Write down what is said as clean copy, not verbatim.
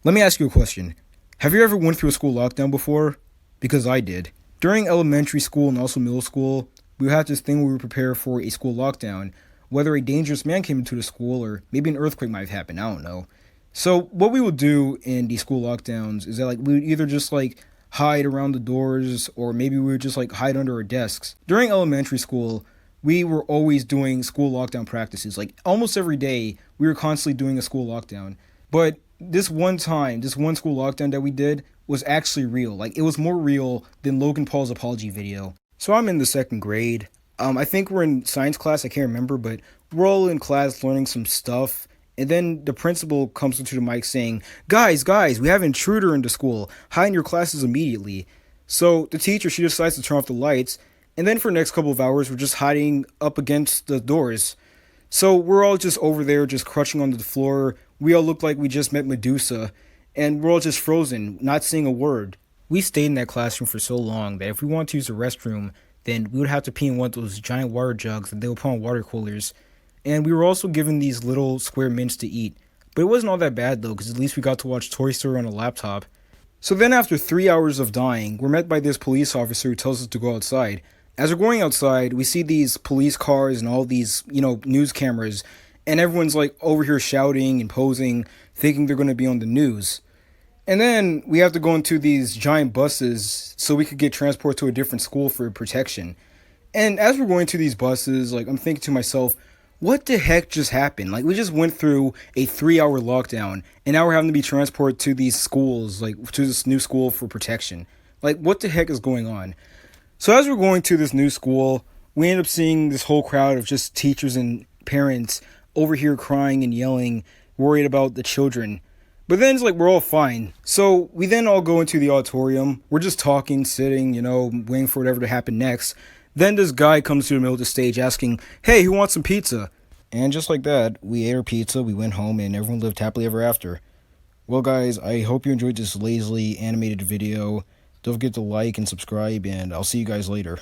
Let me ask you a question. Have you ever went through a school lockdown before? Because I did. During elementary school and also middle school, we had this thing where we would prepare for a school lockdown, whether a dangerous man came into the school or maybe an earthquake might have happened, I don't know. So what we would do in these school lockdowns is that we would either just hide around the doors or maybe we would just hide under our desks. During elementary school, we were always doing school lockdown practices. Like almost every day, we were constantly doing a school lockdown. But this one time, this one school lockdown that we did was actually real. Like it was more real than Logan Paul's apology video. So I'm in the second grade. I think we're in science class. I can't remember, but we're all in class learning some stuff. And then the principal comes into the mic saying, guys, we have an intruder into school. Hide in your classes immediately. So the teacher, she decides to turn off the lights. And then for the next couple of hours, we're just hiding up against the doors. So we're all just over there, just crouching on the floor. We all look like we just met Medusa. And we're all just frozen, not saying a word. We stayed in that classroom for so long that if we wanted to use the restroom, then we would have to pee in one of those giant water jugs that they would put on water coolers. And we were also given these little square mints to eat. But it wasn't all that bad though, because at least we got to watch Toy Story on a laptop. So then after 3 hours of dying, we're met by this police officer who tells us to go outside. As we're going outside, we see these police cars and all these, news cameras. And everyone's over here shouting and posing, thinking they're going to be on the news. And then we have to go into these giant buses so we could get transported to a different school for protection. And as we're going to these buses, I'm thinking to myself, what the heck just happened? We just went through a 3 hour lockdown and now we're having to be transported to these schools, to this new school for protection. What the heck is going on? So as we're going to this new school, we end up seeing this whole crowd of just teachers and parents over here crying and yelling, worried about the children. But then it's we're all fine. So we then all go into the auditorium. We're just talking, sitting, waiting for whatever to happen next. Then this guy comes to the middle of the stage asking, hey, who wants some pizza? And just like that, we ate our pizza, we went home, and everyone lived happily ever after. Well, guys, I hope you enjoyed this lazily animated video. Don't forget to like and subscribe, and I'll see you guys later.